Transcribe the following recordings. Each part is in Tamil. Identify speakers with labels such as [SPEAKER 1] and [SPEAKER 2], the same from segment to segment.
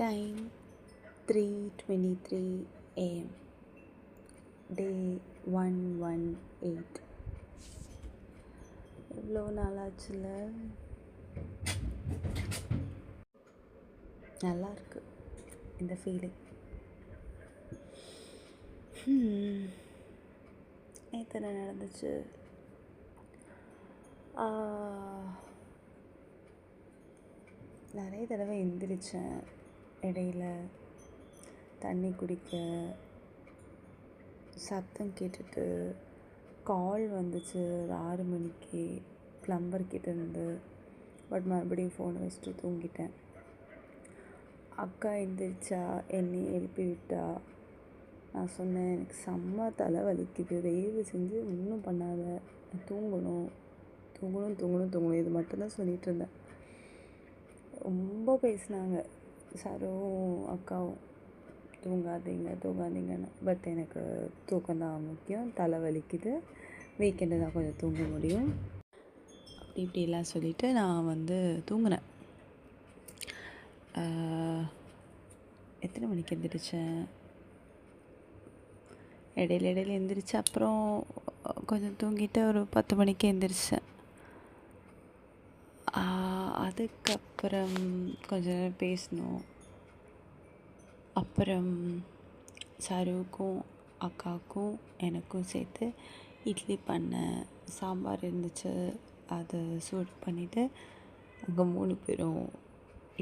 [SPEAKER 1] Time 3:23 AM. Day 118. எவ்வளோ நாளாச்சுல. நல்லா இருக்கு இந்த ஃபீலிங். நேற்று என்ன நடந்துச்சு? நிறைய தடவை எந்திரிச்சேன். இடையில தண்ணி குடிக்க சத்தம் கேட்டுட்டு கால் வந்துச்சு ஒரு 6 மணிக்கு ப்ளம்பர்கிட்ட இருந்து. பட் மறுபடியும் ஃபோனை வச்சுட்டு தூங்கிட்டேன். அக்கா எந்திரிச்சா, என்னை எழுப்பி விட்டா. நான் சொன்னேன், எனக்கு செம்ம தலை வலிக்குது, தயவு செஞ்சு ஒன்றும் பண்ணாத, தூங்கணும் தூங்கணும் தூங்கணும் தூங்கணும் இது மட்டும்தான் சொல்லிகிட்டு இருந்தேன். ரொம்ப பேசினாங்க சாரும் அக்காவும், தூங்காதீங்க தூங்காதீங்கன்னு. பட் எனக்கு தூக்கம்தான் முக்கியம், தலை வலிக்குது, வீக்கெண்டு தான் கொஞ்சம் தூங்க முடியும், அப்படி இப்படிலாம் சொல்லிவிட்டு நான் தூங்கினேன். எத்தனை மணிக்கு எந்திரிச்சேன்? இடையில எந்திரிச்சு அப்புறம் கொஞ்சம் தூங்கிட்டு ஒரு 10 மணிக்கு எந்திரிச்சேன். அதுக்கப்புறம் கொஞ்ச நேரம் பேசணும். அப்புறம் சருவுக்கும் அக்காவுக்கும் எனக்கும் சேர்த்து இட்லி பண்ணேன். சாம்பார் இருந்துச்சு, அதை சூடு பண்ணிவிட்டு அங்கே 3 பேரும்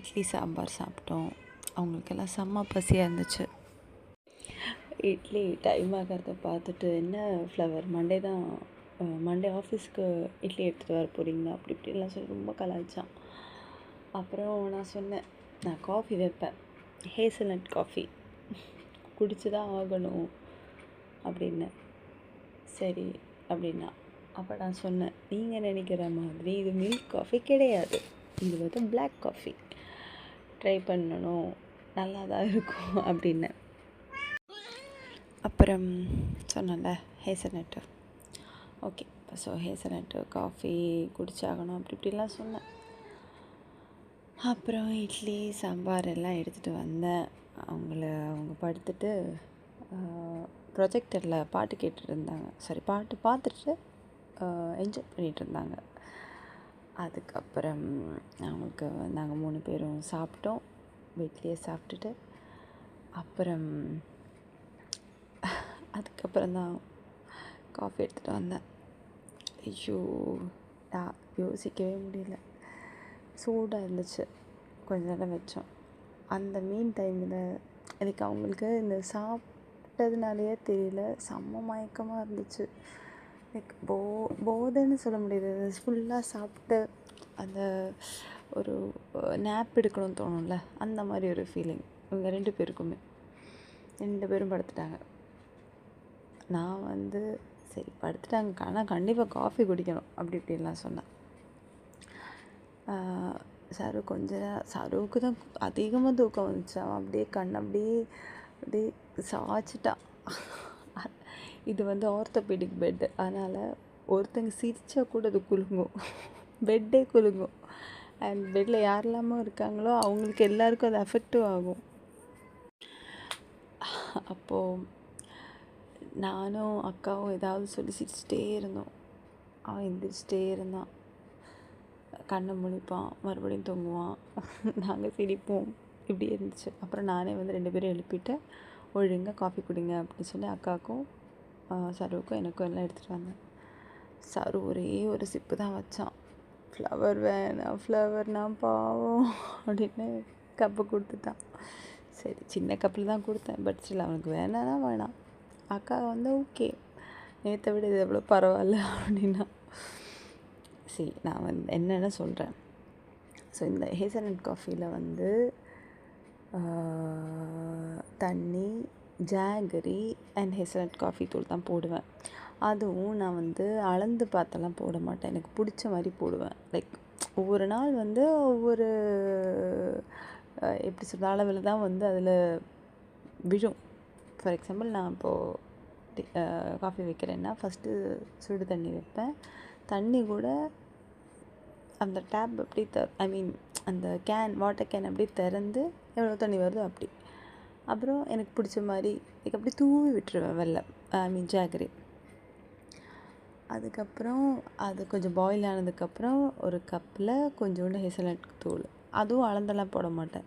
[SPEAKER 1] இட்லி சாம்பார் சாப்பிட்டோம். அவங்களுக்கெல்லாம் செம்ம பசியாக இருந்துச்சு. இட்லி டைம் ஆகிறத பார்த்துட்டு, என்ன ஃப்ளவர் மண்டே ஆஃபீஸ்க்கு இட்லி எடுத்துகிட்டு வர போகிறீங்களா அப்படி இப்படிலாம் சொல்லி ரொம்ப கலாய்ச்சான். அப்புறம் நான் சொன்னேன், நான் காஃபி வைப்பேன், ஹேசல்நட் காஃபி குடிச்சு தான் ஆகணும் அப்படின்னு. சரி அப்படின்னா. அப்போ நான் சொன்னேன், நீங்கள் நினைக்கிற மாதிரி இது மில்க் காஃபி கிடையாது, இது பிளாக் காஃபி, ட்ரை பண்ணணும், நல்லா தான் இருக்கும் அப்படின்னு. அப்புறம் சொன்னேன்ல ஹேசல்நட்டு, ஓகே ஸோ ஹேசல்நட்டு காஃபி குடிச்சாகணும் அப்படி இப்படிலாம் சொன்னேன். அப்புறம் இட்லி சாம்பார் எல்லாம் எடுத்துகிட்டு வந்தேன். அவங்க படுத்துட்டு ப்ரொஜெக்டரில் பாட்டு கேட்டுட்டு இருந்தாங்க, பாட்டு பார்த்துட்டு என்ஜாய் பண்ணிகிட்டு இருந்தாங்க. அதுக்கப்புறம் அவங்களுக்கு நாங்கள் 3 பேரும் சாப்பிட்டோம், வீட்லேயே சாப்பிட்டுட்டு. அதுக்கப்புறம் தான் காஃபி எடுத்துகிட்டு வந்தேன். ஐயோ, நான் யோசிக்கவே முடியல, சூடாக இருந்துச்சு. கொஞ்ச நேரம் வச்சோம். அந்த மீன் டைமில் எனக்கு அவங்களுக்கு இந்த சாப்பிட்டதுனாலேயே தெரியல, செம்ம மயக்கமாக இருந்துச்சு. லைக் போதைன்னு சொல்ல முடியாது, ஃபுல்லாக சாப்பிட்டு அந்த ஒரு நேப் எடுக்கணும்னு தோணும்ல, அந்த மாதிரி ஒரு ஃபீலிங். இவங்க 2 பேருக்குமே. 2 பேரும் படுத்துட்டாங்க. நான் சரி படுத்துட்டாங்க, ஆனால் கண்டிப்பாக காஃபி குடிக்கணும் அப்படி இப்படின்லாம் சொன்னேன். சருவுக்கு தான் அதிகமாக தூக்கம் வந்துச்சு. அவன் அப்படியே அப்படியே சாய்ச்சிட்டான். இது ஆர்த்தோபெடிக் பெட்டு, அதனால் ஒருத்தங்க சிரித்தா கூட அது குலுங்கும், பெட்டே குலுங்கும். அண்ட் பெட்டில் யாரெல்லாமோ இருக்காங்களோ அவங்களுக்கு எல்லாருக்கும் அது அஃபெக்டிவ் ஆகும். அப்போது நானும் அக்காவும் ஏதாவது சொல்லி சிரிச்சிட்டே இருந்தோம். அவன் எந்திரிச்சிட்டே இருந்தான், கண்ணை முழிப்பான், மறுபடியும் தூங்குவான், நாங்கள் சிரிப்போம், இப்படி இருந்துச்சு. அப்புறம் நானே 2 பேரும் எழுப்பிட்டு, ஒழுங்காக காஃபி குடிங்க அப்படின்னு சொல்லி அக்காவுக்கும் சருவுக்கும் எனக்கும் எல்லாம் எடுத்துகிட்டு வந்தேன். சரு ஒரே ஒரு சிப்பு தான் வச்சான். ஃப்ளவர் வேணாம், ஃப்ளவர்னா பாவம் அப்படின்னு கப்பு கொடுத்துட்டான். சரி, சின்ன கப்பில் தான் கொடுத்தேன், பட் ஸ்டில் அவனுக்கு வேணான்னா வேணாம். அக்கா ஓகே, நேற்றை விட இது எவ்வளோ பரவாயில்ல அப்படின்னா. சரி, நான் என்னென்ன சொல்கிறேன். ஸோ இந்த ஹேசல்நட் காஃபியில் தண்ணி, ஜாகரி அண்ட் ஹேசல்நட் காஃபி தூள் தான் போடுவேன். அதுவும் நான் அளந்து பார்த்தெல்லாம் போட மாட்டேன், எனக்கு பிடிச்ச மாதிரி போடுவேன். லைக் ஒவ்வொரு நாள் ஒவ்வொரு எப்படி சொல்கிற அளவில் தான் அதில் விழும். ஃபார் எக்ஸாம்பிள், நான் இப்போது காஃபி வைக்கிறேன்னா ஃபஸ்ட்டு சுடு தண்ணி வைப்பேன். தண்ணி கூட அந்த டேப் எப்படி அந்த வாட்டர் கேன் அப்படியே திறந்து எவ்வளோ தண்ணி வருதோ அப்படி. அப்புறம் எனக்கு பிடிச்ச மாதிரி அப்படியே தூவி விட்டுருவேன் வெல்லம், ஜாகரி. அதுக்கப்புறம் அது கொஞ்சம் பாயில் ஆனதுக்கப்புறம் ஒரு கப்பில் கொஞ்சோண்டு ஹேசல்நட் தூள், அதுவும் அளந்தெல்லாம் போட மாட்டேன்.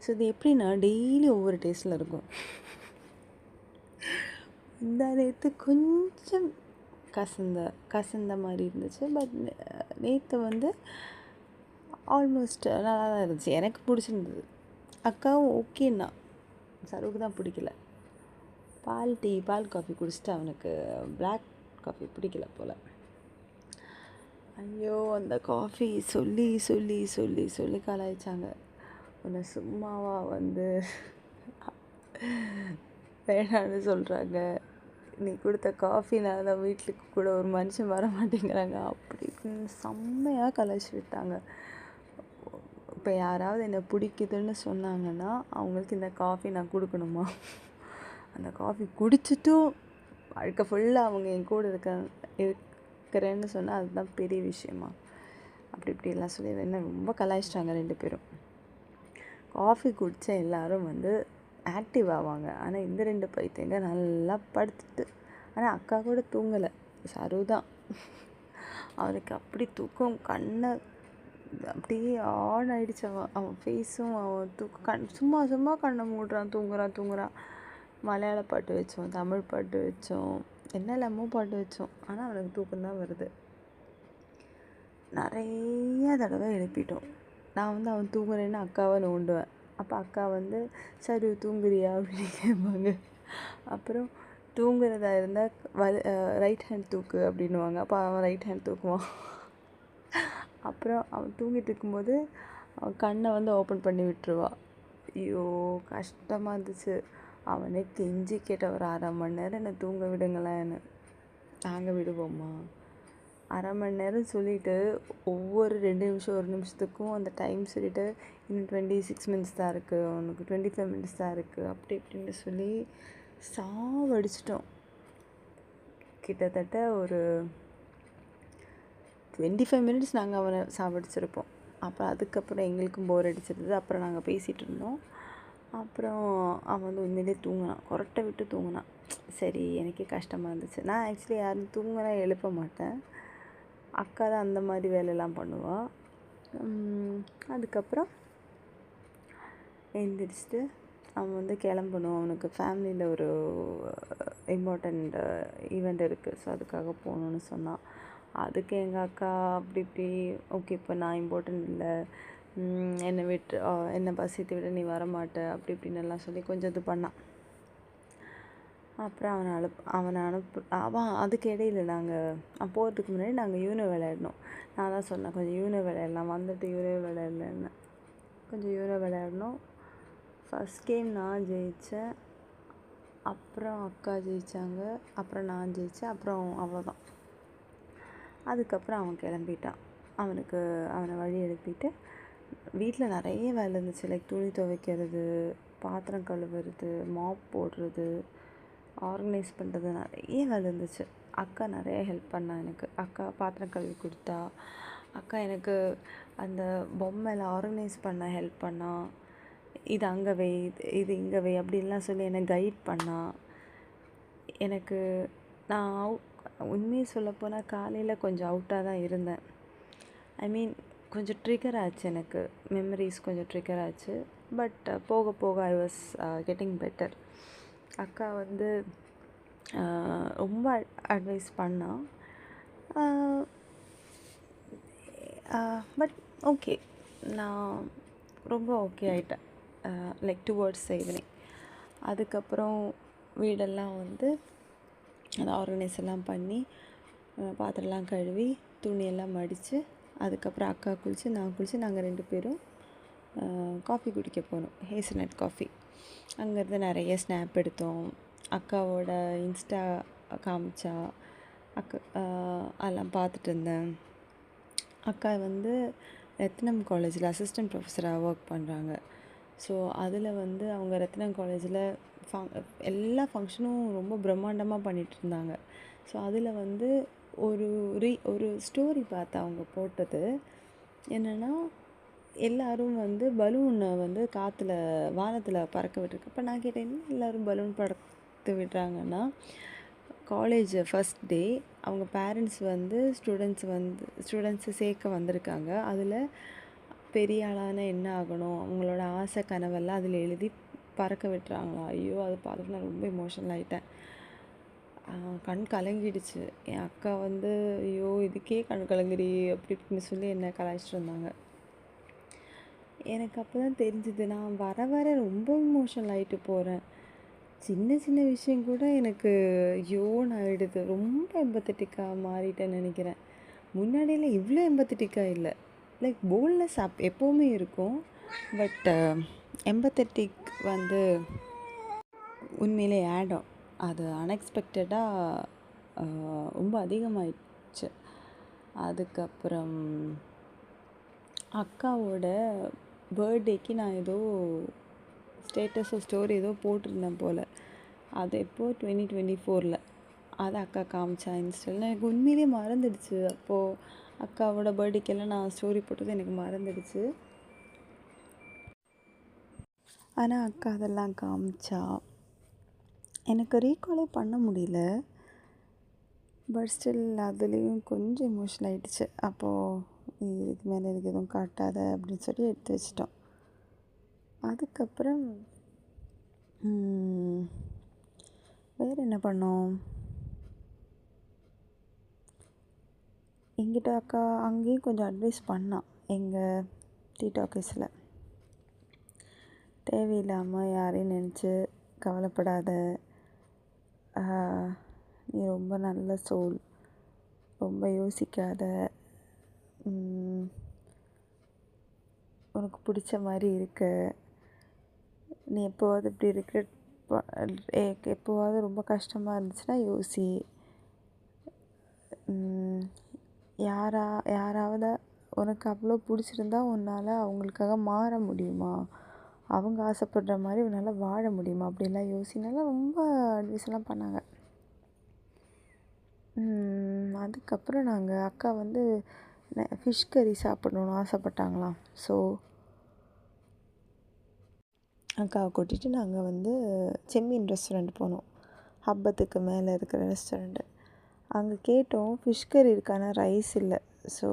[SPEAKER 1] ஸோ இது எப்படின்னா டெய்லி ஒவ்வொரு டேஸ்ட்டில் இருக்கும். இந்த நேற்று கொஞ்சம் கசந்த மாதிரி இருந்துச்சு. பட் நேற்று வந்து ஆல்மோஸ்ட் நல்லா தான் இருந்துச்சு, எனக்கு பிடிச்சிருந்தது. அக்காவும் ஓகேன்னா, சருவுக்கு தான் பிடிக்கல. பால் காஃபி குடிச்சிட்டு அவனுக்கு பிளாக் காஃபி பிடிக்கல போல். ஐயோ, அந்த காஃபி சொல்லி சொல்லி சொல்லி சொல்லி கலாய்ச்சாங்க. உன்னை சும்மாவா வந்து வேணான்னு சொல்கிறாங்க, நீ கொடுத்த காஃபினால தான் வீட்டுக்கு கூட ஒரு மனுஷன் வர மாட்டேங்கிறாங்க அப்படின்னு செம்மையாக கலாய்ச்சி விட்டாங்க. இப்போ யாராவது என்னை பிடிக்குதுன்னு சொன்னாங்கன்னா அவங்களுக்கு இந்த காஃபி நான் கொடுக்கணுமா? அந்த காஃபி குடிச்சிட்டும் வாழ்க்கை ஃபுல்லாக அவங்க என் கூட இருக்கிறேன்னு சொன்னால் அதுதான் பெரிய விஷயமா? அப்படி இப்படிலாம் சொல்லி என்ன ரொம்ப கலாய்ச்சிட்டாங்க 2 பேரும். காஃபி குடித்த எல்லோரும் வந்து ஆக்டிவ் ஆவாங்க. ஆனால் இந்த 2 பைத்தியங்க நல்லா படுத்துட்டு. ஆனால் அக்கா கூட தூங்கலை, சரு தான். அவனுக்கு அப்படி தூக்கம், கண்ணை அப்படியே ஆன் ஆகிடுச்சு. அவன் ஃபேஸும் அவன் சும்மா சும்மா கண்ணை மூடுறான், தூங்குறான். மலையாள பாட்டு வச்சோம், தமிழ் பாட்டு வச்சோம், என்னெல்லாமோ பாட்டு வச்சோம். ஆனால் அவனுக்கு தூக்கம்தான் வருது. நிறைய தடவை எழுப்பிட்டோம். நான் வந்து அவன் தூங்குறேன்னு அக்காவை நோண்டுவேன். அப்போ அக்கா வந்து சரி தூங்குறியா அப்படின்னு கேட்பாங்க. அப்புறம் தூங்குறதா இருந்தால் ரைட் ஹேண்ட் தூக்கு அப்படின்வாங்க. அப்போ அவன் ரைட் ஹேண்ட் தூக்குவான். அப்புறம் அவன் தூங்கிட்டு இருக்கும்போது அவன் கண்ணை வந்து ஓப்பன் பண்ணி விட்டுருவா. ஐயோ, கஷ்டமாக இருந்துச்சு. அவனே கெஞ்சி கேட்ட ஒரு 1/2 மணி நேரம் என்னை தூங்க விடுங்களேன்னு. நாங்கள் விடுவோம்மா? 1/2 மணி நேரம் சொல்லிவிட்டு ஒவ்வொரு 2 நிமிஷம் 1 நிமிஷத்துக்கும் அந்த டைம் சொல்லிவிட்டு இன்னும் 26 மினிட்ஸ் தான் இருக்குது, உனக்கு 25 மினிட்ஸ் தான் இருக்குது, அப்படி இப்படின்னு சொல்லி சாவடிச்சிட்டோம். கிட்டத்தட்ட ஒரு 25 மினிட்ஸ் நாங்கள் அவனை சாவடிச்சிருப்போம். அப்புறம் அதுக்கப்புறம் எங்களுக்கும் போர் அடிச்சிருந்தது. அப்புறம் நாங்கள் பேசிகிட்டு இருந்தோம். அப்புறம் அவன் வந்து உண்மையிலே தூங்கினான், கொரட்டை விட்டு தூங்கினான். சரி, எனக்கே கஷ்டமாக இருந்துச்சு. நான் ஆக்சுவலி யாரும் தூங்கினா எழுப்ப மாட்டேன், அக்கா தான் அந்த மாதிரி வேலையெல்லாம் பண்ணுவாள். அதுக்கப்புறம் எழுந்திரிச்சிட்டு அவன் வந்து கிளம்பணும், அவனுக்கு ஃபேமிலியில் ஒரு இம்பார்ட்டண்ட் ஈவெண்ட் இருக்குது, ஸோ அதுக்காக போகணுன்னு சொன்னான். அதுக்கு எங்கள் அக்கா அப்படி இப்படி ஓகே, இப்போ நான் இம்பார்ட்டன்ட் இல்லை, என்னை பஸ் ஏற்றி விட நீ வரமாட்ட, அப்படி இப்படின்னு எல்லாம் சொல்லி கொஞ்சம் இது பண்ணான். அப்புறம் அவனை அவன் அதுக்கு இடையில நாங்கள் போகிறதுக்கு முன்னாடி நாங்கள் யூனோ விளையாடணும். நான் தான் சொன்னேன் கொஞ்சம் யூனோ விளையாடலாம், வந்துட்டு யூனோ விளையாடலன்னு. கொஞ்சம் யூனோ விளையாடணும். ஃபஸ்ட் கேம் நான் ஜெயித்தேன், அப்புறம் அக்கா ஜெயித்தாங்க, அப்புறம் நான் ஜெயித்தேன், அப்புறம் அவ்வளோதான். அதுக்கப்புறம் அவன் கிளம்பிட்டான். அவனை வழி எழுப்பிட்டு வீட்டில் நிறைய வேலை இருந்துச்சு. லைக் துணி துவைக்கிறது, பாத்திரம் கழுவுறது, மாப் போடுறது, ஆர்கனைஸ் பண்ணுறது, நிறைய வேலை இருந்துச்சு. அக்கா நிறைய ஹெல்ப் பண்ணா எனக்கு. அக்கா பாத்திரம் கழுவி கொடுத்தா, அக்கா எனக்கு அந்த பொம்மையில் ஆர்கனைஸ் பண்ண ஹெல்ப் பண்ணா. இது அங்கே வை, இது இங்கே வை அப்படின்லாம் சொல்லி என்னை கைட் பண்ணா. எனக்கு நான் உண்மையை சொல்லப்போனால் காலையில் கொஞ்சம் அவுட்டாக தான் இருந்தேன். ஐ மீன் கொஞ்சம் ட்ரிகர் ஆச்சு, எனக்கு மெமரிஸ் கொஞ்சம் ட்ரிகர் ஆச்சு. பட் போக போக ஐ வாஸ் கெட்டிங் பெட்டர். அக்கா வந்து ரொம்ப அட்வைஸ் பண்ணா. பட் ஓகே, நான் ரொம்ப ஓகே ஆகிட்டேன், லைக் டுவர்ட்ஸ் ஈவினிங். அதுக்கப்புறம் வீடெல்லாம் வந்து அதை ஆர்கனைஸ் எல்லாம் பண்ணி பாத்திரம்லாம் கழுவி துணியெல்லாம் மடித்து, அதுக்கப்புறம் அக்கா குளித்து நான் குளித்து நாங்கள் 2 பேரும் காஃபி குடிக்க போனோம், ஹேசல்நட் காஃபி. அங்கேருந்து நிறைய ஸ்னாப் எடுத்தோம். அக்காவோட இன்ஸ்டா காமிச்சா, அக்கா அதெல்லாம் பார்த்துட்டு இருந்தேன். அக்கா வந்து ரத்னம் காலேஜில் அசிஸ்டன்ட் ப்ரொஃபஸராக ஒர்க் பண்ணுறாங்க. ஸோ அதில் வந்து அவங்க ரத்னம் காலேஜில் எல்லா ஃபங்க்ஷனும் ரொம்ப பிரம்மாண்டமாக பண்ணிகிட்டு இருந்தாங்க. ஸோ அதில் வந்து ஒரு ஸ்டோரி பார்த்தேன் அவங்க போட்டது. என்னென்னா எல்லோரும் வந்து பலூனை வந்து காற்றுல வானத்தில் பறக்க விட்டுருக்கு. அப்போ நான் கேட்டேன், என்ன எல்லோரும் பலூன் பறக்க விடுறாங்கன்னா, காலேஜ் ஃபஸ்ட் டே அவங்க பேரண்ட்ஸ் வந்து ஸ்டூடெண்ட்ஸை சேர்க்க வந்திருக்காங்க. அதில் பெரிய ஆளான என்ன ஆகணும், அவங்களோட ஆசை கனவெல்லாம் அதில் எழுதி பறக்க விட்டுறாங்களா. ஐயோ, அது பார்த்துட்டு நான் ரொம்ப எமோஷனல் ஆகிட்டேன். கண் கலங்கிடுச்சு. என் அக்கா வந்து ஐயோ இதுக்கே கண் கலங்குறி அப்படி இப்படின்னு சொல்லி என்னை கலாய்ச்சிட்டு இருந்தாங்க. எனக்கு அப்போ தான் தெரிஞ்சுது, நான் வர வர ரொம்ப இமோஷனல் ஆகிட்டு போகிறேன். சின்ன சின்ன விஷயம் கூட எனக்கு ஐயோன்னு ஆகிடுது. ரொம்ப எம்பத்தட்டிக்காக மாறிட்டேன்னு நினைக்கிறேன். முன்னாடியெல்லாம் இவ்வளோ எம்பத்தட்டிக்காக இல்லை. லைக் போல்ட்னஸ் எப்போவுமே இருக்கும். பட் எம்பத்தட்டிக் வந்து உண்மையிலே ஆடும். அது அன்எக்ஸ்பெக்டடாக ரொம்ப அதிகமாகிடுச்சு. அதுக்கப்புறம் அக்காவோட பர்த்டேக்கு நான் ஏதோ ஸ்டேட்டஸோ ஸ்டோரி ஏதோ போட்டிருந்தேன் போல். அது எப்போது 2024 அதை அக்கா காமிச்சா இன்ஸ்டாவில். எனக்கு உண்மையிலே மறந்துடுச்சு. அப்போது அக்காவோட பர்த்டேக்கெல்லாம் நான் ஸ்டோரி போட்டது எனக்கு மறந்துடுச்சு. ஆனால் அக்கா அதெல்லாம் காமிச்சா. எனக்கு ரீகாலே பண்ண முடியல. பட் ஸ்டில் அதுலேயும் கொஞ்சம் எமோஷனல் ஆகிடுச்சு. அப்போது இதுக்கு மேலே எனக்கு எதுவும் காட்டாத அப்படின்னு சொல்லி எடுத்து வச்சிட்டோம். அதுக்கப்புறம் வேறு என்ன பண்ணோம், எங்கிட்ட அக்கா அங்கேயும் கொஞ்சம் அட்வைஸ் பண்ணான். எங்கள் டிடாக்கஸில் தேவையில்லாமல் யாரையும் நினச்சி கவலைப்படாத, நீ ரொம்ப நல்ல சோல், ரொம்ப யோசிக்காத, உனக்கு பிடிச்ச மாதிரி இருக்க, நீ எப்போவாவது இப்படி இருக்கிற எப்போவாவது ரொம்ப கஷ்டமாக இருந்துச்சுன்னா யோசி, யாராவது உனக்கு அவ்வளோ பிடிச்சிருந்தா உன்னால் அவங்களுக்காக மாற முடியுமா, அவங்க ஆசைப்படுற மாதிரி உன்னால் வாழ முடியுமா, அப்படிலாம் யோசினால ரொம்ப அட்வைஸ்லாம் பண்ணாங்க. அதுக்கப்புறம் நாங்கள் அக்கா வந்து ஃபிஷ் கறி சாப்பிடணுன்னு ஆசைப்பட்டாங்களாம். ஸோ அக்காவை கூட்டிகிட்டு நாங்கள் வந்து செம்மீன் ரெஸ்டாரண்ட் போனோம். ஹப்பத்துக்கு மேலே இருக்கிற ரெஸ்டாரண்ட்டு. அங்கே கேட்டோம், ஃபிஷ் கறி இருக்கான ரைஸ் இல்லை. ஸோ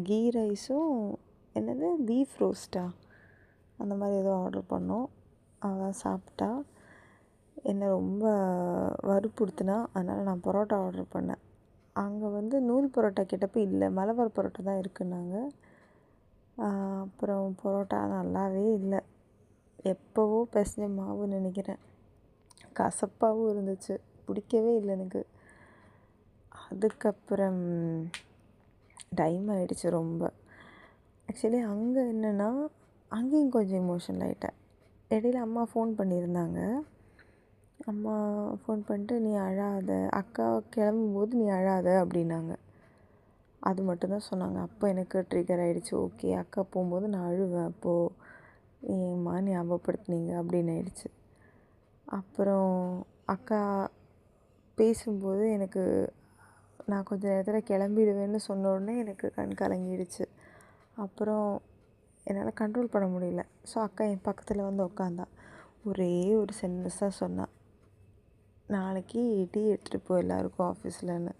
[SPEAKER 1] கீ ரைஸும் என்னது பீஃப் ரோஸ்ட்டா அந்த மாதிரி ஏதோ ஆர்டர் பண்ணோம். அவள் சாப்பிட்டா. என்னை ரொம்ப வற்புறுத்துனா. அதனால் நான் பரோட்டா ஆர்டர் பண்ணேன். அங்கே வந்து நூல் பரோட்டா கேட்டப்போ இல்லை, மலபார் பரோட்டா தான் இருக்குன்னாங்க. அப்புறம் பரோட்டா நல்லாவே இல்லை. எப்போவோ பிசைஞ்ச மாவுன்னு நினைக்கிறேன். கசப்பாகவும் இருந்துச்சு, பிடிக்கவே இல்லை எனக்கு. அதுக்கப்புறம் டைம் ஆகிடுச்சு ரொம்ப. ஆக்சுவலி அங்கே என்னென்னா, அங்கேயும் கொஞ்சம் எமோஷனல் ஆகிட்டேன். இடையில அம்மா ஃபோன் பண்ணியிருந்தாங்க. அம்மா ஃபோன் பண்ணிட்டு, நீ அழாத, அக்கா கிளம்பும்போது நீ அழாத அப்படின்னாங்க. அது மட்டும்தான் சொன்னாங்க. அப்போ எனக்கு ட்ரிகர் ஆகிடுச்சு. ஓகே, அக்கா போகும்போது நான் அழுவேன், அப்போது ஏம்மா ஞாபகப்படுத்துனீங்க அப்படின்னு ஆயிடுச்சு. அப்புறம் அக்கா பேசும்போது எனக்கு நான் கொஞ்சம் நேரத்தில் கிளம்பிடுவேன்னு சொன்ன உடனே எனக்கு கண் கலங்கிடுச்சு. அப்புறம் என்னால் கண்ட்ரோல் பண்ண முடியல. ஸோ அக்கா என் பக்கத்தில் வந்து உட்காந்தா. ஒரே ஒரு சென்டென்ஸ் தான் சொன்னான், நாளைக்கு டீ எடுத்துகிட்டு போ எல்லாருக்கும் ஆஃபீஸ்லன்னு.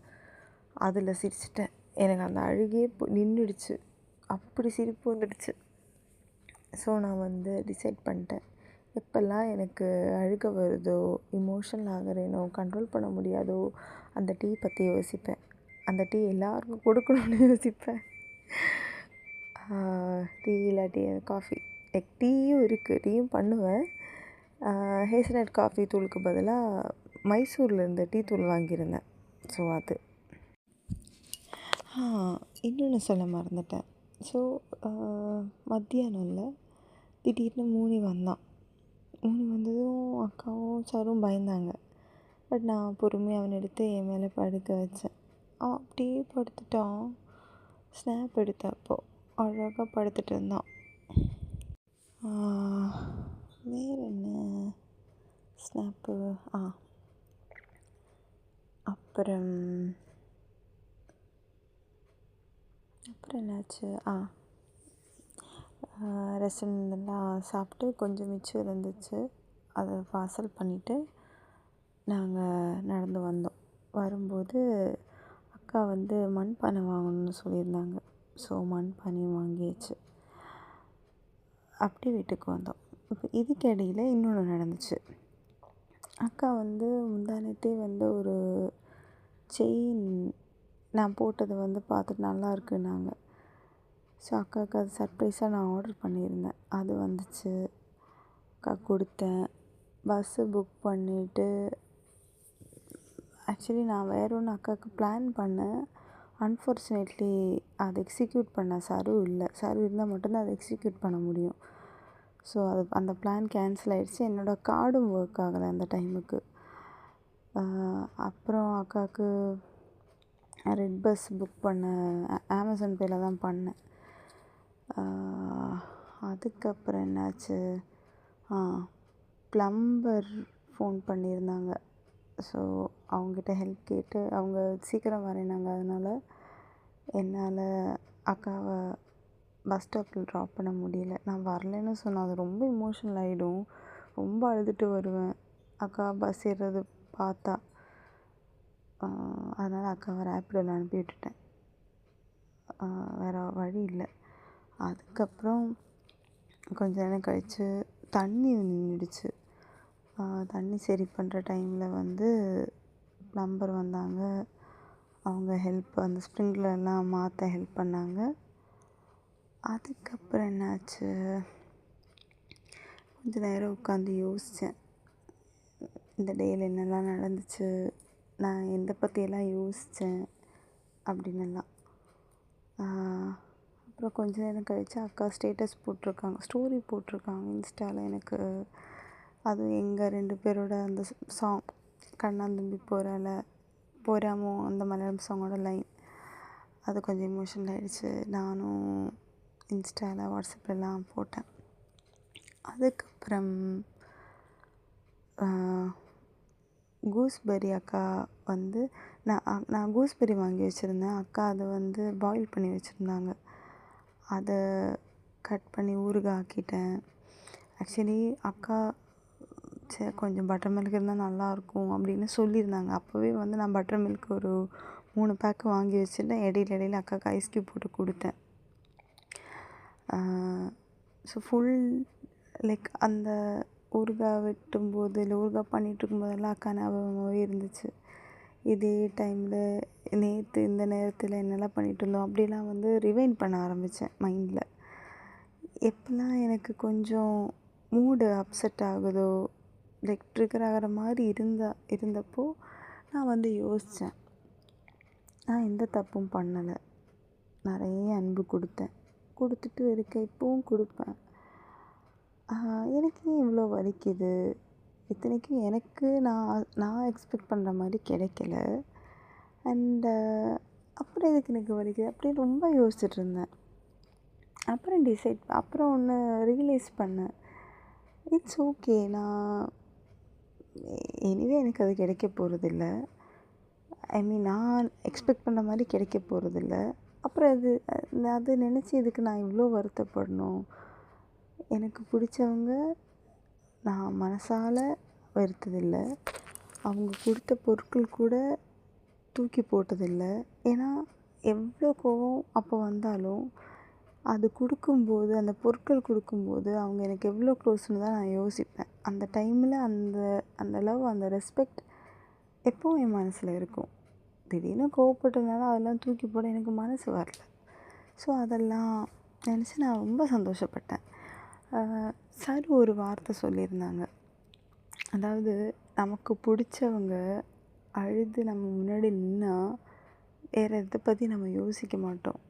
[SPEAKER 1] அதில் சிரிச்சிட்டேன். எனக்கு அந்த அழுகையே நின்றுடுச்சு. அப்படி சிரிப்பு வந்துடுச்சு. ஸோ நான் வந்து டிசைட் பண்ணிட்டேன், எப்போல்லாம் எனக்கு அழுக வருதோ, இமோஷனல் ஆகிறேனோ, கண்ட்ரோல் பண்ண முடியாதோ, அந்த டீ பற்றி யோசிப்பேன். அந்த டீ எல்லாருக்கும் கொடுக்கணும்னு யோசிப்பேன். டீ இல்லாட்டி காஃபி, டீயும் இருக்குது, டீயும் பண்ணுவேன். ஹேசல்நட் காஃபி தூளுக்கு பதிலாக மைசூர்லேருந்து டீ தூள் வாங்கியிருந்தேன். ஸோ அது இன்னொன்று சொல்ல மறந்துட்டேன். ஸோ மத்தியானம்ல திடீர்னு மூனி வந்தான். மூனி வந்ததும் அக்காவும் சாரும் பயந்தாங்க. பட் நான் பொறுமையாக அவனை எடுத்து என் மேலே படுக்க வச்சேன். அவன் அப்படியே படுத்துட்டான். ஸ்னாப் எடுத்தப்போ அழகாக படுத்துட்டு இருந்தான். வேறு என்ன ஸ்னாப்பு, அப்புறம் என்னாச்சு, ரெஸ்டாரண்ட்லாம் சாப்பிட்டு கொஞ்சம் மிச்சம் இருந்துச்சு. அதை பார்சல் பண்ணிவிட்டு நாங்கள் நடந்து வந்தோம். வரும்போது அக்கா வந்து மண்பானை வாங்கணும்னு சொல்லியிருந்தாங்க. ஸோ மண்பானையும் வாங்கியாச்சு. அப்படி வீட்டுக்கு வந்தோம். இப்போ இதுக்கு இடையில் இன்னொன்று நடந்துச்சு. அக்கா வந்து முந்தானேத்தே வந்து ஒரு செயின் நான் போட்டது வந்து பார்த்துட்டு நல்லா இருக்குன்னாங்க. ஸோ அக்காவுக்கு அது சர்ப்ரைஸாக நான் ஆர்டர் பண்ணியிருந்தேன். அது வந்துச்சு. அக்கா கொடுத்தேன். பஸ்ஸு புக் பண்ணிவிட்டு ஆக்சுவலி நான் வேறு ஒன்று அக்காவுக்கு பிளான் பண்ணேன். அன்ஃபார்ச்சுனேட்லி அதை எக்ஸிக்யூட் பண்ண சரு இல்லை. சரு இருந்தால் மட்டும்தான் அதை எக்ஸிக்யூட் பண்ண முடியும். ஸோ அது அந்த பிளான் கேன்சல் ஆகிடுச்சு. என்னோடய கார்டும் ஒர்க் ஆகலை அந்த டைமுக்கு. அப்புறம் அக்காவுக்கு ரெட் பஸ் புக் பண்ணேன். அமேசான் பேயில் தான் பண்ணேன். அதுக்கப்புறம் என்னாச்சு, ப்ளம்பர் ஃபோன் பண்ணியிருந்தாங்க. ஸோ அவங்ககிட்ட ஹெல்ப் கேட்டு அவங்க சீக்கிரம் வரேனாங்க. அதனால் என்னால் அக்காவை பஸ் ஸ்டாப்பில் ட்ராப் பண்ண முடியல. நான் வரலைன்னு சொன்னால் அது ரொம்ப இமோஷ்னல் ஆகிடும். ரொம்ப அழுதுட்டு வருவேன் அக்கா பஸ் ஏறுறது பார்த்தா. அதனால் அக்காவை ரேப்பிடோவில் அனுப்பி விட்டுட்டேன். வேறு வழி இல்லை. அதுக்கப்புறம் கொஞ்ச நேரம் கழித்து தண்ணி நின்றுடுச்சு. தண்ணி சரி பண்ணுற டைமில் வந்து ப்ளம்பர் வந்தாங்க. அவங்க ஹெல்ப் அந்த ஸ்ப்ரிங்க்லர்லாம் மாற்ற ஹெல்ப் பண்ணாங்க. அதுக்கப்புறம் என்னாச்சு, கொஞ்ச நேரம் உட்காந்து யோசித்தேன். இந்த டேயில் என்னெல்லாம் நடந்துச்சு, நான் எந்த பற்றியெல்லாம் யோசித்தேன் அப்படின்னெல்லாம். அப்புறம் கொஞ்ச நேரம் கழித்து அக்கா ஸ்டேட்டஸ் போட்டிருக்காங்க, ஸ்டோரி போட்டிருக்காங்க இன்ஸ்டாவில். எனக்கு அதுவும் எங்கள் 2 பேரோட அந்த சாங் கண்ணாந்தம்பி போராமோ அந்த மலையாளம் சாங்கோட லைன் அது கொஞ்சம் எமோஷனல் ஆகிடுச்சு. நானும் இன்ஸ்டாவில் வாட்ஸ்அப்லலாம் போட்டேன். அதுக்கப்புறம் கூஸ்பெர்ரி அக்கா வந்து நான் கூஸ்பெர்ரி வாங்கி வச்சுருந்தேன். அக்கா அதை வந்து பாயில் பண்ணி வச்சுருந்தாங்க. அதை கட் பண்ணி ஊறுகாய் ஆக்கிட்டேன். ஆக்சுவலி அக்கா சரி கொஞ்சம் பட்டர் மில்க் இருந்தால் நல்லாயிருக்கும் அப்படின்னு சொல்லியிருந்தாங்க. அப்போவே வந்து நான் பட்டர் மில்க் ஒரு 3 பேக்கு வாங்கி வச்சுட்டேன். இடையில அக்காவுக்கு ஐஸ் க்யூப் போட்டு கொடுத்தேன். ஸோ ஃபுல் லைக் அந்த ஊறுகாய் வெட்டும்போது இல்லை ஊறுகாய் பண்ணிகிட்ருக்கும்போதெல்லாம் அக்கா ஞாபகமாகவே இருந்துச்சு. இதே டைமில் நேற்று இந்த நேரத்தில் என்னெல்லாம் பண்ணிகிட்டு இருந்தோம் அப்படிலாம் வந்து ரிவைண்ட் பண்ண ஆரம்பித்தேன் மைண்டில். எப்போல்லாம் எனக்கு கொஞ்சம் மூடு அப்செட் ஆகுதோ, லைக் ட்ரிகர் ஆகிற மாதிரி இருந்தப்போ நான் வந்து யோசித்தேன், நான் எந்த தப்பும் பண்ணலை, நிறைய அன்பு கொடுத்துட்டு இருக்கேன், இப்போவும் கொடுப்பேன். எனக்கு ஏன் இவ்வளோ வலிக்குது? இத்தனைக்கும் எனக்கு நான் எக்ஸ்பெக்ட் பண்ணுற மாதிரி கிடைக்கல. அண்டு அப்புறம் எதுக்கு எனக்கு வலிக்குது அப்படின்னு ரொம்ப யோசிச்சுட்டு இருந்தேன். அப்புறம் ஒன்று ரியலைஸ் பண்ணேன், இட்ஸ் ஓகே, நான் எனிவே எனக்கு அது கிடைக்க போகிறதில்ல. நான் எக்ஸ்பெக்ட் பண்ண மாதிரி கிடைக்க போகிறதில்ல. அப்புறம் அது நினச்சி இதுக்கு நான் இவ்வளோ வருத்தப்படணும்? எனக்கு பிடிச்சவங்க நான் மனசால் வெறுத்ததில்லை. அவங்க கொடுத்த பொருட்கள் கூட தூக்கி போட்டதில்லை. ஏன்னா எவ்வளோ கோவம் அப்போ வந்தாலும் அது கொடுக்கும்போது, அந்த பொருட்கள் கொடுக்கும்போது அவங்க எனக்கு எவ்வளோ க்ளோஸ்ன்னு தான் நான் யோசிப்பேன். அந்த டைமில் அந்த லவ், அந்த ரெஸ்பெக்ட் எப்போவும் என் மனசில் இருக்கும். திடீர்னு கோவப்பட்டதுனால அதெல்லாம் தூக்கி போட எனக்கு மனசு வரல. ஸோ அதெல்லாம் நினச்சி நான் ரொம்ப சந்தோஷப்பட்டேன். சார் ஒரு வார்த்தை சொல்லியிருந்தாங்க, அதாவது நமக்கு பிடிச்சவங்க அழுது நம்ம முன்னாடி நின்னால் வேறு எதை பற்றி நம்ம யோசிக்க மாட்டோம்.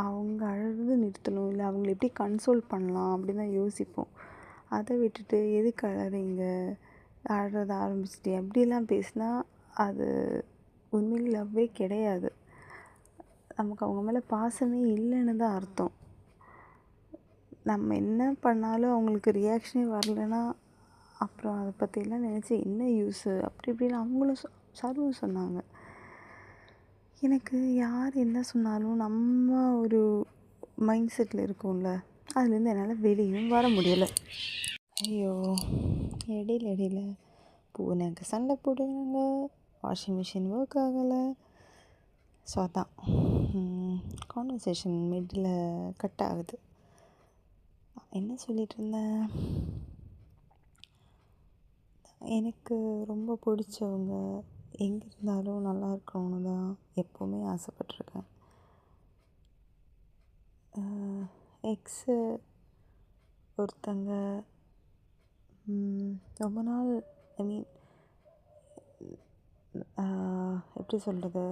[SPEAKER 1] அவங்க அழுது நிறுத்தணும், இல்லை அவங்கள எப்படி கன்சோல் பண்ணலாம் அப்படின்னு தான் யோசிப்போம். அதை விட்டுட்டு எதுக்கு அழறீங்க, அழுறத ஆரம்பிச்சிட்டு அப்படிலாம் பேசினா அது உண்மையில் லவ்வே கிடையாது. நமக்கு அவங்க மேலே பாசமே இல்லைன்னு தான் அர்த்தம். நம்ம என்ன பண்ணாலும் அவங்களுக்கு ரியாக்ஷனே வரலைன்னா அப்புறம் அதை பற்றிலாம் நினச்சி என்ன யூஸு அப்படி இப்படின்னு அவங்களும் சருவும் சொன்னாங்க. எனக்கு யார் என்ன சொன்னாலும் நம்ம ஒரு மைண்ட் செட்டில் இருக்கோம்ல, அதுலேருந்து என்னால் வெளியும் வர முடியலை. ஐயோ, இடையில பூனைக்கு சண்டை போடுறாங்க, வாஷிங் மிஷின் ஒர்க் ஆகலை. ஸோ அதான் கான்வர்சேஷன் மிடில் கட் ஆகுது. என்ன சொல்லிகிட்டு இருந்தேன்? எனக்கு ரொம்ப பிடிச்சவங்க எங்கே இருந்தாலும் நல்லா இருக்கணும்னு தான் எப்போவுமே ஆசைப்பட்ருக்கேன். எக்ஸு ஒருத்தங்க ரொம்ப நாள் எப்படி சொல்கிறது,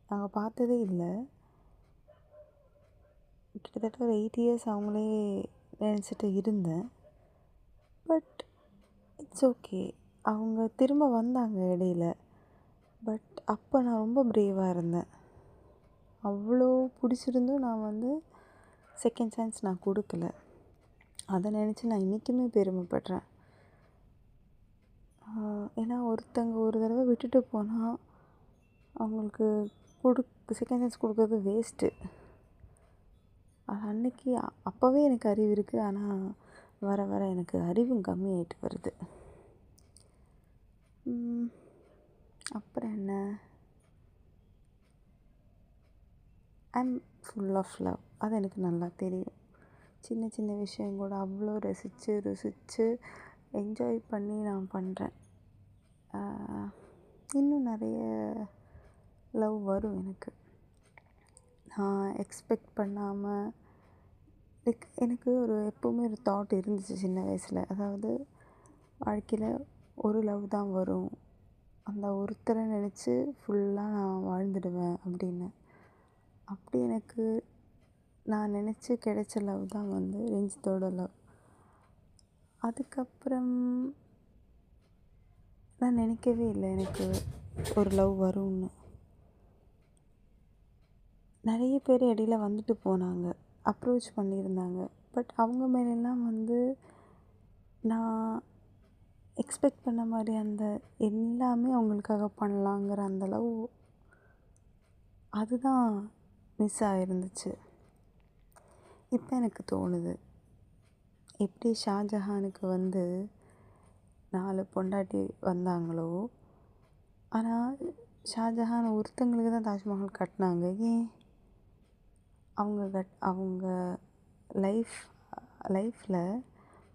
[SPEAKER 1] நாங்கள் பார்த்ததே இல்லை. கிட்டத்தட்ட ஒரு 8 இயர்ஸ் அவங்களே நினச்சிட்டு இருந்தேன். But it's okay. அவங்க திரும்ப வந்தாங்க இடையில. பட் அப்போ நான் ரொம்ப பிரேவாக இருந்தேன். அவ்வளோ பிடிச்சிருந்தும் நான் செகண்ட் சான்ஸ் நான் கொடுக்கல. அதை நினச்சி நான் இன்றைக்குமே பெருமைப்படுறேன். ஏன்னா ஒருத்தங்க ஒரு தடவை விட்டுட்டு போனால் அவங்களுக்கு செகண்ட் சான்ஸ் கொடுக்கறது வேஸ்ட்டு. அன்றைக்கி அப்போவே எனக்கு அறிவு இருக்குது, ஆனால் வர வர எனக்கு அறிவும் கம்மியாகிட்டு வருது. அப்புறம் என்ன, ஐம் ஃபுல் ஆஃப் லவ். அது எனக்கு நல்லா தெரியும். சின்ன சின்ன விஷயம் கூட அவ்வளோ ருசித்து என்ஜாய் பண்ணி நான் பண்ணுறேன். இன்னும் நிறைய லவ் வரும் எனக்கு. நான் எக்ஸ்பெக்ட் பண்ணாமல் எனக்கு எப்போவுமே ஒரு தாட் இருந்துச்சு சின்ன வயசில். அதாவது வாழ்க்கையில் ஒரு லவ் தான் வரும், அந்த ஒருத்தரை நினச்சி ஃபுல்லாக நான் வாழ்ந்துடுவேன் அப்படின்னு. அப்படி எனக்கு நான் நினச்சி கிடைச்ச லவ் தான் ரஞ்சித்தோட லவ். அதுக்கப்புறம் நான் நினைக்கவே இல்லை எனக்கு ஒரு லவ் வரும்னு. நிறைய பேர் இடையில வந்துட்டு போனாங்க, அப்ரோச் பண்ணியிருந்தாங்க. பட் அவங்க மேலெல்லாம் நான் எக்ஸ்பெக்ட் பண்ண மாதிரி அந்த எல்லாமே அவங்களுக்காக பண்ணலாங்கிற அந்த லவ் அதுதான் மிஸ் ஆகிருந்துச்சு. இப்போ எனக்கு தோணுது, எப்படி ஷாஜஹானுக்கு 4 பொண்டாட்டி வந்தாங்களோ, ஆனால் ஷாஜஹான் ஒருத்தங்களுக்கு தான் தாஜ்மஹால் கட்டினாங்க. ஏன்? அவங்க லைஃப்பில்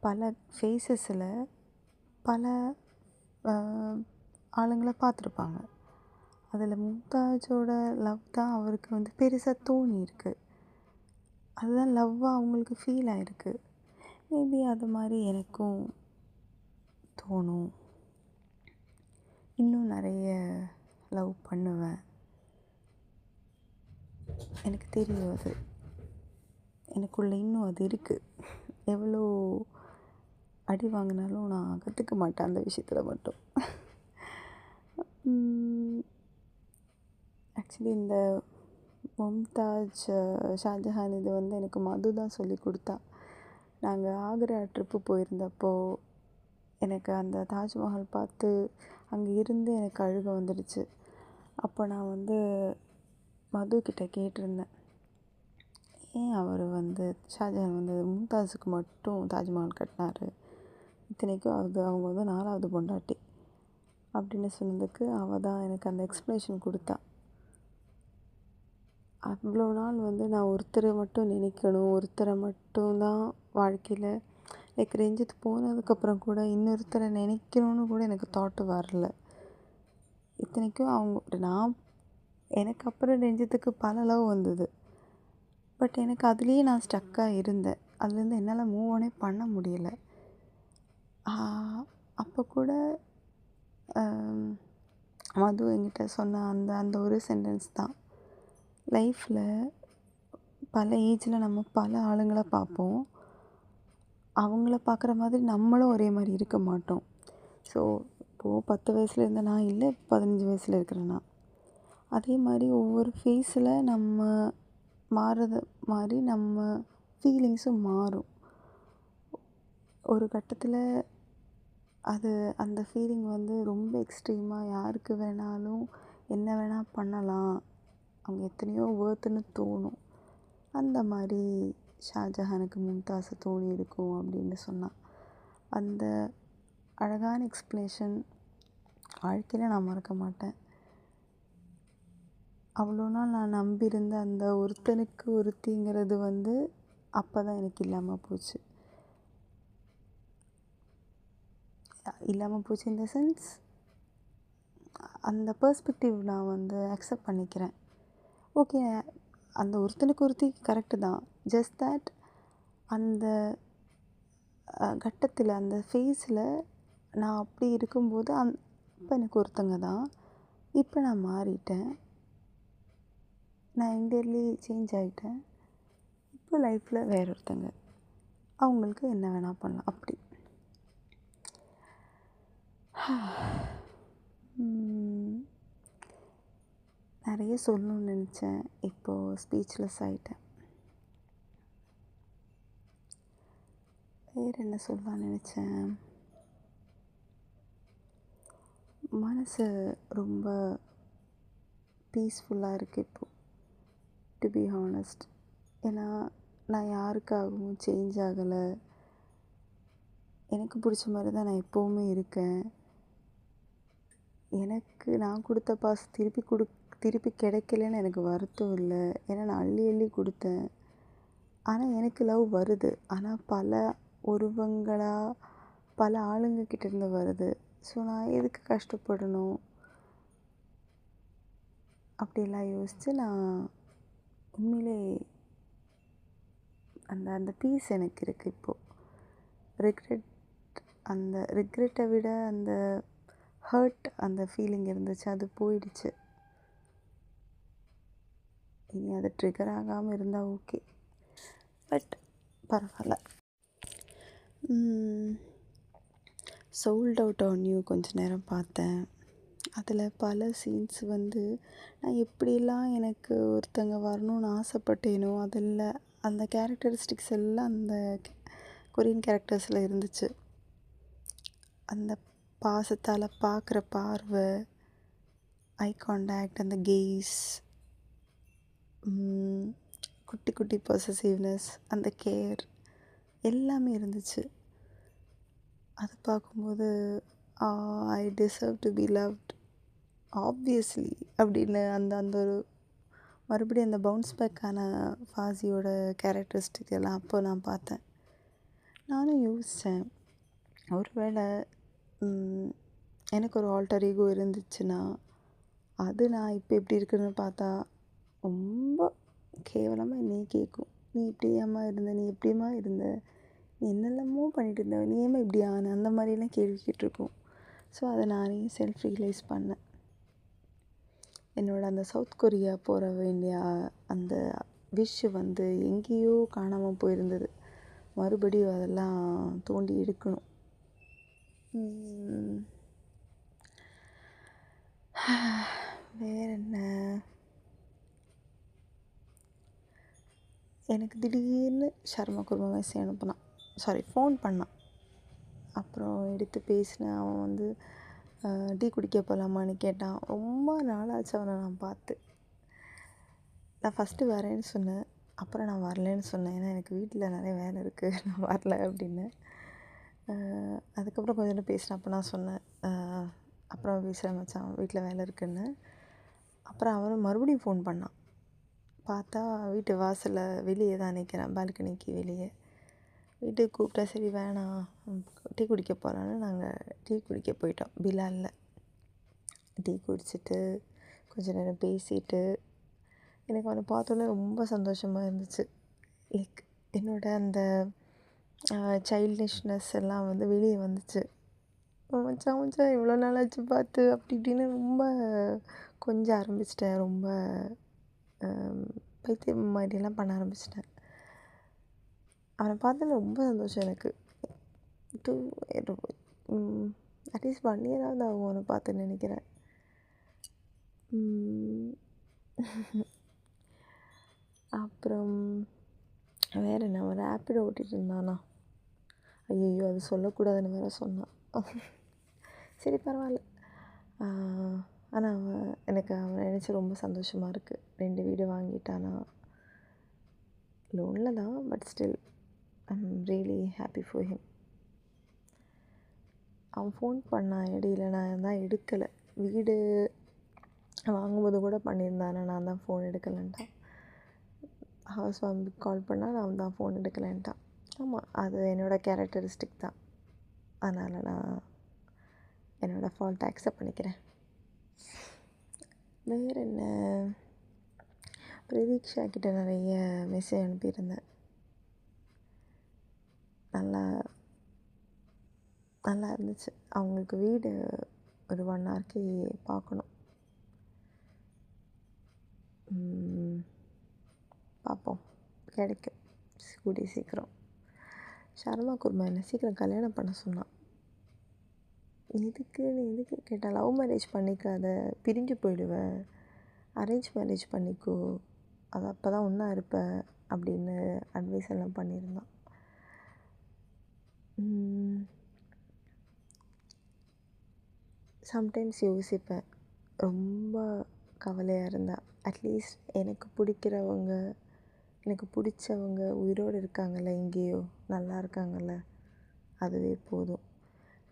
[SPEAKER 1] பல ஃபேஸஸில் பல ஆளுங்களை பார்த்துருப்பாங்க. அதில் மும்தாஜோட லவ் தான் அவருக்கு பெருசாக தோணியிருக்கு. அதுதான் லவ்வாக அவங்களுக்கு ஃபீல் ஆகிருக்கு. மேபி அது மாதிரி எனக்கும் தோணும். இன்னும் நிறைய லவ் பண்ணுவேன். எனக்கு தெரியும், அது எனக்குள்ளே இன்னும் அது இருக்குது. எவ்வளோ அடி வாங்கினாலும் நான் கற்றுக்க மாட்டேன் அந்த விஷயத்தில் மட்டும். ஆக்சுவலி இந்த மும்தாஜ் ஷாஜஹான் இது எனக்கு மது தான் சொல்லி கொடுத்தா. நாங்கள் ஆக்ரா ட்ரிப்பு போயிருந்தப்போ எனக்கு அந்த தாஜ்மஹால் பார்த்து அங்கே இருந்து எனக்கு அழுக வந்துடுச்சு. அப்போ நான் மதுக்கிட்ட கேட்டிருந்தேன், ஏன் அவர் ஷாஜஹான் மும்தாஸுக்கு மட்டும் தாஜ்மஹால் கட்டினார், இத்தனைக்கும் அவங்க 4வது பொண்டாட்டி அப்படின்னு சொன்னதுக்கு அவள் தான் எனக்கு அந்த எக்ஸ்ப்ளனேஷன் கொடுத்தா. அவ்வளோ நாள் நான் ஒருத்தரை மட்டும் நினைக்கணும், ஒருத்தரை மட்டும்தான் வாழ்க்கையில் ரஞ்சித் போனதுக்கப்புறம் கூட இன்னொருத்தரை நினைக்கணும்னு கூட எனக்கு தாட்டு வரல. இத்தனைக்கும் எனக்கு அப்புறம் ரஞ்சித்துக்கு பல லவ் வந்தது. பட் எனக்கு அதுலேயே நான் ஸ்டக்காக இருந்தேன். அதுலேருந்து என்னால் மூவ் ஆனே பண்ண முடியலை. அப்போ கூட மது என்கிட்ட சொன்ன அந்த ஒரு சென்டென்ஸ் தான், லைஃப்பில் பல ஏஜில் நம்ம பல ஆளுங்களை பார்ப்போம், அவங்கள பார்க்குற மாதிரி நம்மளும் ஒரே மாதிரி இருக்க மாட்டோம். ஸோ இப்போது 10 வயசில் இருந்த நான் இல்லை, 15 வயசில் இருக்கிறேன்னா, அதே மாதிரி ஒவ்வொரு ஃபேஸில் நம்ம மாறுறது மாதிரி நம்ம ஃபீலிங்ஸும் மாறும். ஒரு கட்டத்தில் அந்த ஃபீலிங் ரொம்ப எக்ஸ்ட்ரீமாக யாருக்கு வேணாலும் என்ன வேணால் பண்ணலாம், அவங்க எத்தனையோ வேர்த்துன்னு தோணும். அந்த மாதிரி ஷாஜஹானுக்கு மும்தாஸை தோணி இருக்கும் அப்படின்னு சொன்னான். அந்த அழகான எக்ஸ்ப்ளனேஷன் வாழ்க்கையில் நான் மறக்க மாட்டேன். அவ்வளோ நாள் நான் நம்பியிருந்த அந்த ஒருத்தனுக்கு ஒருத்திங்கிறது அப்போ தான் எனக்கு இல்லாமல் போச்சு. இல்லாமல் போச்சு இந்த சென்ஸ், அந்த பெர்ஸ்பெக்டிவ் நான் அக்செப்ட் பண்ணிக்கிறேன். ஓகே, அந்த ஒருத்தனுக்கு ஒருத்தி கரெக்டு தான். ஜஸ்ட் தட் அந்த கட்டத்தில் அந்த ஃபேஸில் நான் அப்படி இருக்கும்போது இப்போ எனக்கு ஒருத்தங்க தான். இப்போ நான் மாறிட்டேன், நான் என்டையர்லி சேஞ்ச் ஆகிட்டேன். இப்போ லைஃப்பில் வேற ஒருத்தங்க, அவங்களுக்கு என்ன வேணால் பண்ணலாம். அப்படி நிறைய சொல்லணும்னு நினச்சேன், இப்போது ஸ்பீச்லெஸ் ஆகிட்டேன். வேறு என்ன சொல்லலாம்னு நினச்சேன். மனசு ரொம்ப பீஸ்ஃபுல்லாக இருக்குது இப்போது, டு பி ஹானஸ்ட். ஏன்னா நான் யாருக்காகவும் சேஞ்ச் ஆகலை. எனக்கு பிடிச்ச மாதிரி தான் நான் எப்போவுமே இருக்கேன். எனக்கு நான் கொடுத்த பாசம் திருப்பி கிடைக்கலன்னு எனக்கு வருத்தம் இல்லை. ஏன்னா நான் அள்ளி அள்ளி கொடுத்தேன். ஆனால் எனக்கு லவ் வருது, ஆனால் பல உருவங்களாக பல ஆளுங்கக்கிட்டேருந்து வருது. ஸோ நான் எதுக்கு கஷ்டப்படணும் அப்படிலாம் யோசித்து நான் உண்மையிலே அந்த பீஸ் எனக்கு இருக்குது இப்போது. அந்த ரிக்ரெட்டை விட அந்த ஹர்ட், அந்த ஃபீலிங் இருந்துச்சு, அது போயிடுச்சு. இனி அது ட்ரிகர் ஆகாமல் இருந்தால் ஓகே, பட் பரவாயில்ல. சோல்ட் அவுட் ஆன் யூ கொஞ்ச நேரம் பார்த்தேன். அதில் பல சீன்ஸ் நான் எப்படிலாம் எனக்கு ஒருத்தங்க வரணும்னு ஆசைப்பட்டேனோ அதில் அந்த கேரக்டரிஸ்டிக்ஸ் எல்லாம் அந்த கொரியன் கேரக்டர்ஸில் இருந்துச்சு. அந்த பாசத்தால் பார்க்குற பார்வை, ஐ கான்டாக்ட், அந்த கெய்ஸ், குட்டி குட்டி பொசசிவ்னஸ், அந்த கேர் எல்லாமே இருந்துச்சு. அதை பார்க்கும்போது I deserve to be loved obviously அப்படின்னு அந்த ஒரு மறுபடியும் அந்த பவுன்ஸ் பேக்கான ஃபாசியோட கேரக்டரிஸ்டிக் எல்லாம் அப்போ நான் பார்த்தேன். நானும் யோசித்தேன், ஒருவேளை எனக்கு ஒரு ஆல்டர் ஈகோ இருந்துச்சுன்னா அது நான் இப்போ எப்படி இருக்குன்னு பார்த்தா ரொம்ப கேவலமாக என்னையே கேட்கும். நீ இப்படியாம்மா இருந்த, நீ எப்படியம்மா இருந்த, நீ என்னெல்லாமோ பண்ணிட்டு இருந்த, நீ ஏமா இப்படி ஆன, அந்த மாதிரிலாம் கேள்வி கேட்டிருக்கோம். ஸோ அதை நானே செல்ஃப் ரியலைஸ் பண்ணேன். என்னோட அந்த சவுத் கொரியா போகிற வேண்டிய அந்த விஷ் எங்கேயோ காணாமல் போயிருந்தது. மறுபடியும் அதெல்லாம் தோண்டி எடுக்கணும். வேற என்ன, எனக்கு திடீர்னு ஷர்மா குருமா மெசேஜ் அனுப்புனான், ஃபோன் பண்ணான். அப்புறம் எடுத்து பேசினேன். அவன் டீ குடிக்க போகலாமான்னு கேட்டான். ரொம்ப நாளாச்சு அவனை நான் பார்த்து. நான் ஃபஸ்ட்டு வரேன்னு சொன்னேன், அப்புறம் நான் வரலன்னு சொன்னேன். ஏன்னா எனக்கு வீட்டில் நிறைய வேலை இருக்குது, நான் வரல அப்படின்னு. அதுக்கப்புறம் கொஞ்சம் நேரம் பேசினேன். அப்போ நான் சொன்னேன், அப்புறம் பேசுகிறேன் மச்சான், வீட்டில் வேலை இருக்குன்னு. அப்புறம் அவன் மறுபடியும் ஃபோன் பண்ணான். பார்த்தா வீட்டு வாசலில் வெளியே தான் நிற்கிறேன், பால்கனிக்கு வெளியே. வீட்டுக்கு கூப்பிட்டா சரி வேணாம், டீ குடிக்க போகலான்னு நாங்கள் டீ குடிக்க போயிட்டோம் பிலாலில். டீ குடிச்சிட்டு கொஞ்ச நேரம் பேசிட்டு எனக்கு அவனை பார்த்தோன்னே ரொம்ப சந்தோஷமாக இருந்துச்சு. லைக் என்னோட அந்த சைல்டிஷ்னஸ் எல்லாம் வெளியே வந்துச்சு. மச்சான் மச்சான் இவ்வளோ நாளாச்சு பார்த்து அப்படி இப்படின்னு ரொம்ப கொஞ்சம் ஆரம்பிச்சிட்டேன். ரொம்ப பைத்தியம் மாதிரிலாம் பண்ண ஆரம்பிச்சிட்டேன். அவனை பார்த்தோன்னே ரொம்ப சந்தோஷம் எனக்கு. அட்லீஸ்ட் 1 இயராவது ஆகும் அவனை பார்த்து நினைக்கிறேன். அப்புறம் வேறு என்ன, அவன் ரேப்பிடோ ஓட்டிகிட்டு இருந்தானா? ஐயோ அது சொல்லக்கூடாதுன்னு வேறு சொன்னான். சரி பரவாயில்ல. ஆனால் எனக்கு அவனை நினச்சி ரொம்ப சந்தோஷமாக இருக்குது. 2 வீடு வாங்கிட்டானா. லோனில் தான், but still I'm really happy for him. அவன் ஃபோன் பண்ணான் இடையில, நான் தான் எடுக்கலை. வீடு வாங்கும்போது கூட பண்ணியிருந்தானே, நான் தான் ஃபோன் எடுக்கலைன்ட்டான். ஹவுஸ் வார்மிங்க்கு கால் பண்ணால் நான் தான் ஃபோன் எடுக்கலைன்ட்டான். ஆமாம், அது என்னோடய கேரக்டரிஸ்டிக் தான். அதனால் நான் என்னோடய ஃபால்ட் அக்செப்ட் பண்ணிக்கிறேன். வேறு என்ன, பிரதீக்ஷா கிட்ட நிறைய மெசேஜ் அனுப்பியிருந்தேன். நல்லா இருந்துச்சு. அவங்களுக்கு வீடு ஒரு 1 hourக்கு பார்க்கணும். பார்ப்போம், கிடைக்கும் கூடிய சீக்கிரம். ஷர்மா குர்மா என்ன சீக்கிரம் கல்யாணம் பண்ண சொன்னான். எதுக்கு கேட்டால், லவ் மேரேஜ் பண்ணிக்காத, பிரிஞ்சு போயிடுவேன், அரேஞ்ச் மேரேஜ் பண்ணிக்கோ, அது அப்போ தான் ஒன்றா இருப்ப அப்படின்னு அட்வைஸ் எல்லாம் பண்ணியிருந்தான். சம்டைம்ஸ் யோசிப்பேன், ரொம்ப கவலையாக இருந்தால் அட்லீஸ்ட் எனக்கு பிடிச்சவங்க உயிரோடு இருக்காங்கல்ல, எங்கேயோ நல்லா இருக்காங்கல்ல, அதுவே போதும்.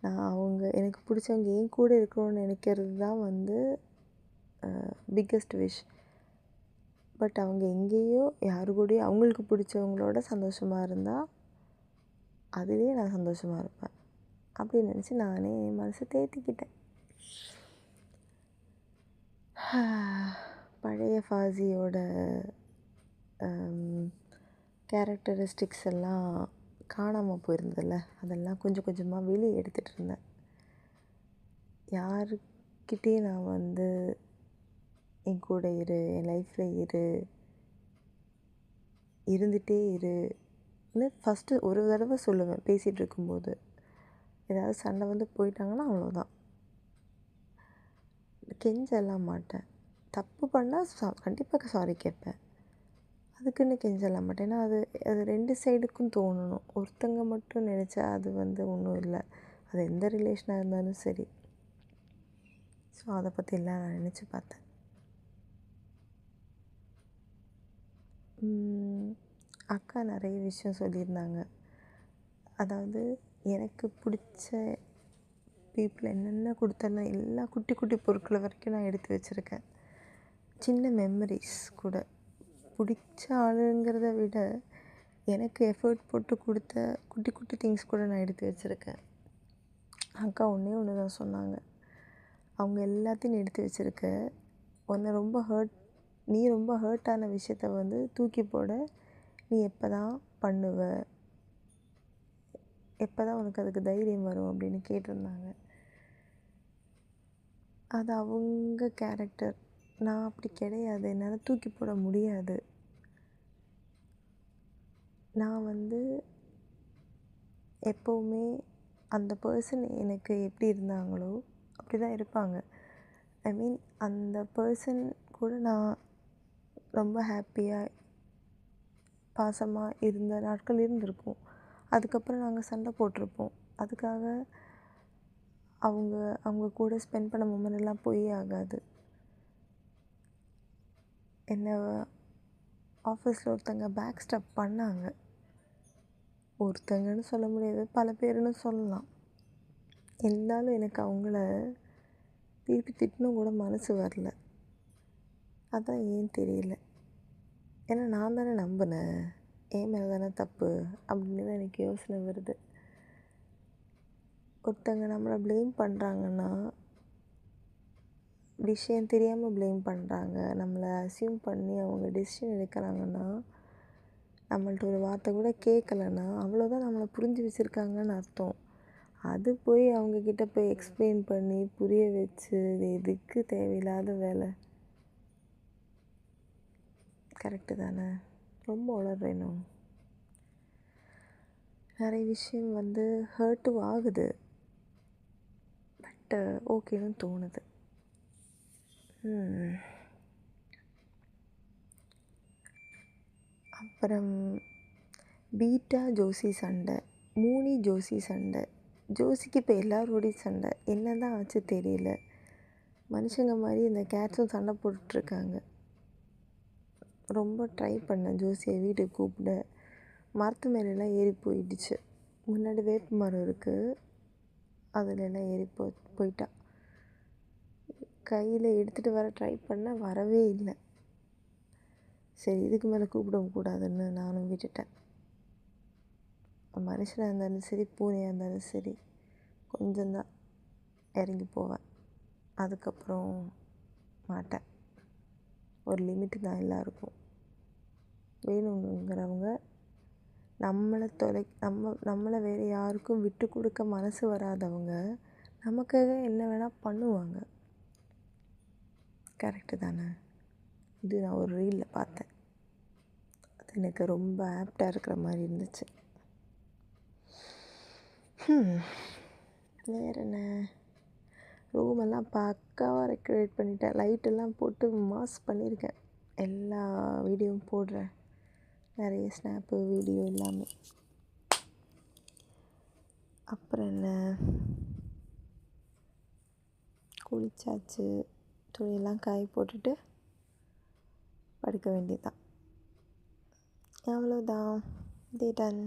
[SPEAKER 1] நான் எனக்கு பிடிச்சவங்க என் கூட இருக்கணும்னு நினைக்கிறது தான் பிக்கஸ்ட் விஷ். பட் அவங்க எங்கேயோ யாரு கூடயோ அவங்களுக்கு பிடிச்சவங்களோட சந்தோஷமாக இருந்தால் அதுவே நான் சந்தோஷமாக இருப்பேன் அப்படின்னு நினச்சி நானே என் மனசை தேத்திக்கிட்டேன். பழைய ஃபாசியோட கேரக்டரிஸ்டிக்ஸ் எல்லாம் காணாமல் போயிருந்ததில்ல, அதெல்லாம் கொஞ்சம் கொஞ்சமாக வெளியே எடுத்துகிட்டு இருந்தேன். யாருக்கிட்டேயும் நான் என் கூட இரு, என் லைஃப்பில் இருந்துகிட்டே இருன்னு ஃபஸ்ட்டு ஒரு தடவை சொல்லுவேன். பேசிகிட்டு இருக்கும்போது ஏதாவது சண்டை போயிட்டாங்கன்னா அவ்வளோதான். கெஞ்சலாம் மாட்டேன். தப்பு பண்ணால் கண்டிப்பாக சாரி கேட்பேன். அதுக்குன்னு கெஞ்சலாம் மாட்டேன். ஏன்னா அது 2 சைடுக்கும் தோணணும். ஒருத்தங்க மட்டும் நினச்சா அது ஒன்றும் இல்லை. அது எந்த ரிலேஷனாக இருந்தாலும் சரி. ஸோ அதை பற்றிலாம் நான் நினச்சி பார்த்தேன். அக்கா நிறைய விஷயம் சொல்லியிருந்தாங்க. அதாவது எனக்கு பிடிச்ச பீப்புள் என்னென்ன கொடுத்தாலும் எல்லா குட்டி குட்டி பொருட்களை வரைக்கும் நான் எடுத்து வச்சுருக்கேன். சின்ன மெமரிஸ் கூட, பிடிச்ச ஆளுங்கிறத விட எனக்கு எஃபர்ட் போட்டு கொடுத்த குட்டி குட்டி திங்ஸ் கூட நான் எடுத்து வச்சுருக்கேன். அக்கா ஒன்று தான் சொன்னாங்க, அவங்க எல்லாத்தையும் நீ எடுத்து வச்சுருக்க, நீ ரொம்ப ஹர்ட்டான விஷயத்த தூக்கி போட நீ எப்போ தான் பண்ணுவ, எப்போ தான் உனக்கு அதுக்கு தைரியம் வரும் அப்படின்னு கேட்டிருந்தாங்க. அது அவங்க கேரக்டர். நான் அப்படி கிடையாது. என்னால் தூக்கி போட முடியாது. நான் எப்போவுமே அந்த பர்சன் எனக்கு எப்படி இருந்தாங்களோ அப்படி தான் இருப்பாங்க. ஐ மீன் அந்த பர்சன் கூட நான் ரொம்ப ஹாப்பியாக பாசமாக இருந்த நாட்கள் இருந்திருக்கும். அதுக்கப்புறம் நாங்கள் சண்டை போட்டிருப்போம். அதுக்காக அவங்க கூட ஸ்பெண்ட் பண்ண மொமெண்ட் எல்லாம் போயே ஆகாது. என்னை ஆஃபீஸில் ஒருத்தங்க பேக் ஸ்டாப் பண்ணாங்க. ஒருத்தங்கன்னு சொல்ல முடியாது, பல பேருன்னு சொல்லலாம். இருந்தாலும் எனக்கு அவங்கள திருப்பி திட்டணும் கூட மனசு வரல. அதான் ஏன் தெரியல. ஏன்னா நான் தானே நம்பினேன், என் மேலே தானே தப்பு அப்படின்னு தான் எனக்கு யோசனை வருது. ஒருத்தங்க நம்மளை ப்ளேம் பண்ணுறாங்கன்னா, விஷயம் தெரியாமல் ப்ளேம் பண்ணுறாங்க, நம்மளை அசியூம் பண்ணி அவங்க டெசிஷன் எடுக்கிறாங்கன்னா, நம்மள்ட்ட ஒரு வார்த்தை கூட கேட்கலன்னா அவ்வளோதான் நம்மளை புரிஞ்சு வச்சுருக்காங்கன்னு அர்த்தம். அது போய் அவங்கக்கிட்ட போய் எக்ஸ்பிளைன் பண்ணி புரிய வச்சு இது எதுக்கு தேவையில்லாத வேலை. கரெக்டு தானே? ரொம்ப உளறேனோ? நிறைய விஷயம் ஹர்ட்டும் ஆகுது, பட் ஓகேன்னு தோணுது. அப்புறம் பீட்டா ஜோசி சண்டை, மூனி ஜோசி சண்டை. ஜோசிக்கு இப்போ எல்லாரோடையும் சண்டை, என்ன தான் ஆச்சு தெரியல. மனுஷங்க மாதிரி இந்த கேட்ஸும் சண்டை போட்டுட்ருக்காங்க.
[SPEAKER 2] ரொம்ப ட்ரை பண்ணேன் ஜோசியை வீட்டுக்கு கூப்பிட. மரத்து மேலெல்லாம் ஏறி போயிடுச்சு. முன்னாடி வேப்ப மரம் இருக்குது, அதுலெல்லாம் ஏறி போயிட்டா. கையில் எடுத்துகிட்டு வர ட்ரை பண்ண, வரவே இல்லை. சரி, இதுக்கு மேலே கூப்பிடக்கூடாதுன்னு நானும் விட்டுட்டேன். மனுஷனாக இருந்தாலும் சரி, பூனையாக இருந்தாலும் சரி, கொஞ்சம்தான் இறங்கி போவேன். அதுக்கப்புறம் மாட்டேன். ஒரு லிமிட்டு தான் எல்லாருக்கும். வேணுங்கிறவங்க நம்மளை வேறு யாருக்கும் விட்டு கொடுக்க மனசு வராதவங்க நமக்காக என்ன வேணால் பண்ணுவாங்க. கரெக்டு தானே? இது நான் ஒரு ரீலில் பார்த்தேன். அது எனக்கு ரொம்ப ஆப்டாக இருக்கிற மாதிரி இருந்துச்சு. வேறு என்ன, ரூமெல்லாம் பக்காவாக டெக்கரேட் பண்ணிட்டேன். லைட்டெல்லாம் போட்டு மாஸ் பண்ணியிருக்கேன். எல்லா வீடியோவும் போடுறேன், நிறைய ஸ்னாப்பு வீடியோ எல்லாமே. அப்புறம் என்ன, குளிச்சாச்சு, துணியெல்லாம் காய போட்டுட்டு படுக்க வேண்டியதுதான். அவ்வளோதான், டே டன்.